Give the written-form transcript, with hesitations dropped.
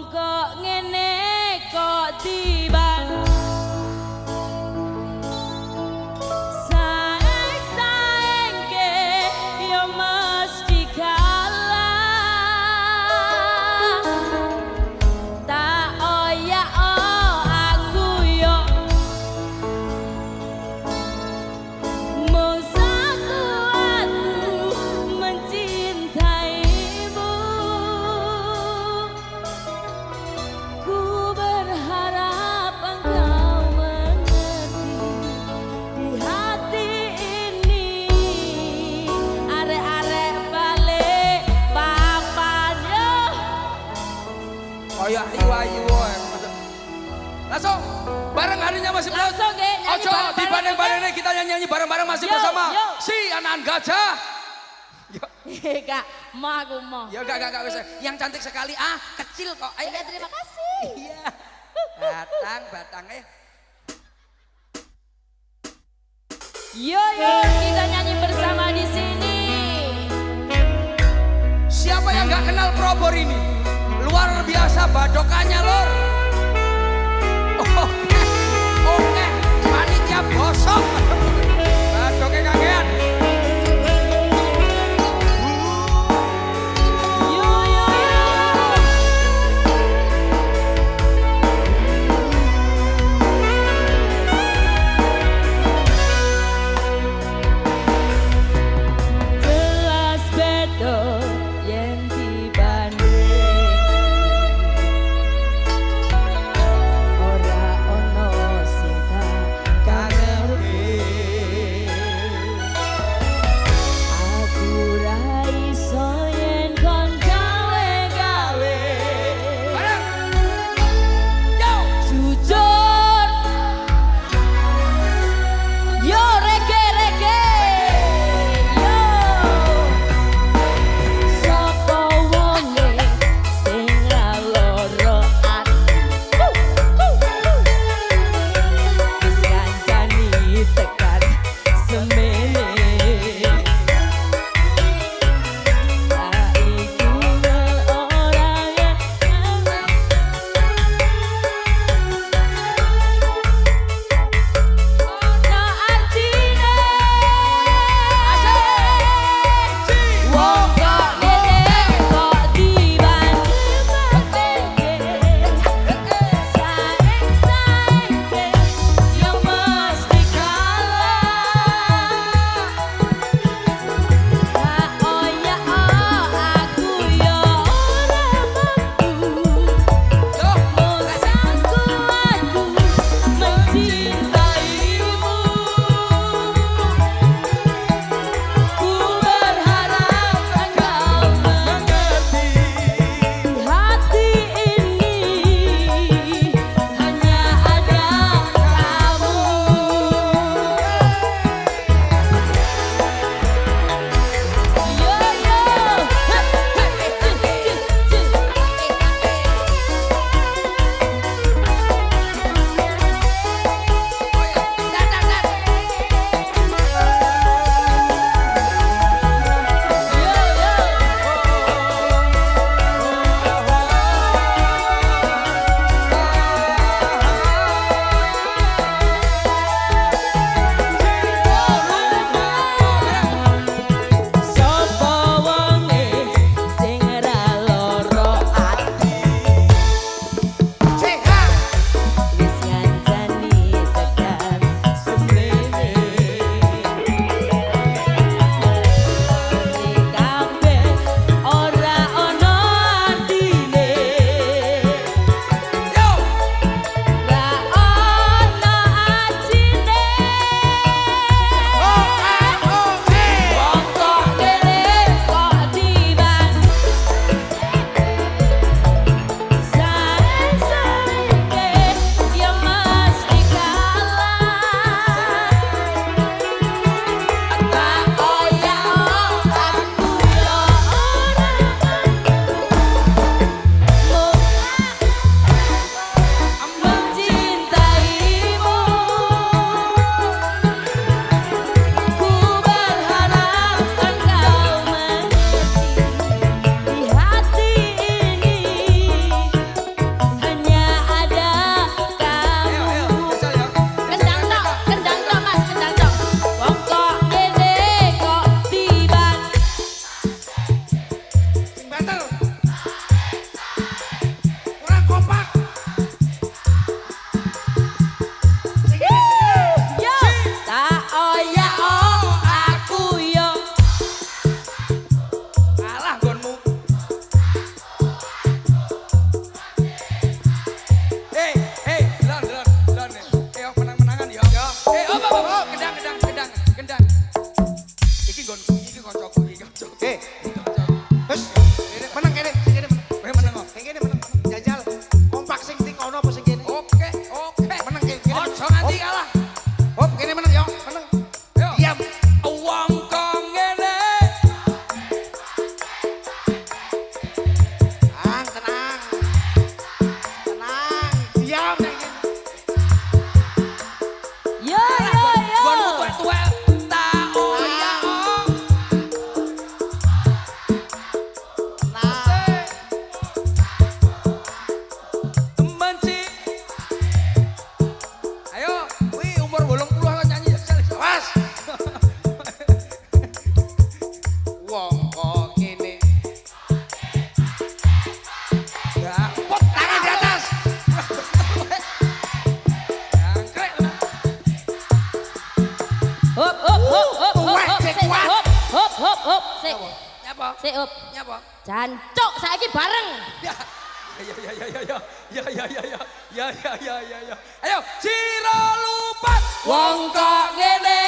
kok ngene kok tiban saeng ke yo mesti kalah tak oyak aku yo musaku aku mencintaimu ku berharap engkau mengerti di hati ini arek-arek balik papannya kayak iwa-iwa langsung bareng harinya masih belum Langsung, Ge, nyanyi ojo bareng-bareng, dibanding-bandingnya kita nyanyi bareng-bareng masih Yo, bersama yo. si anak gajah. Kak, mau aku mau. Ya gak bisa. Yang cantik sekali kecil kok. Ayo, Ya, terima kasih. Iya. Batangnya. Yo yo, kita nyanyi bersama di sini. Siapa yang gak kenal Probor ini? Luar biasa badokannya lor. Oke, panitia bosok. Badoknya kagean. Yo yo yo. Jelas bedo yen dibanding ora ono sing tak ngerti om nek ngene. Yo yo yo. Gonmu tuwek-tuwek ta oh ya oh. Nah, Menci. Ayo, wih umur 80 kok nyanyi awas. Wong kok ngene. Ya, Put tangan di atas. jangkrik. Hop hop hop hop Kuat, hop cek sik, kuat. hop sik. Nyapa? Sik hop. Nyapa? Jancuk saiki bareng. Ya. Ya. Ayo, Ciro Lupat. Wong kok ngene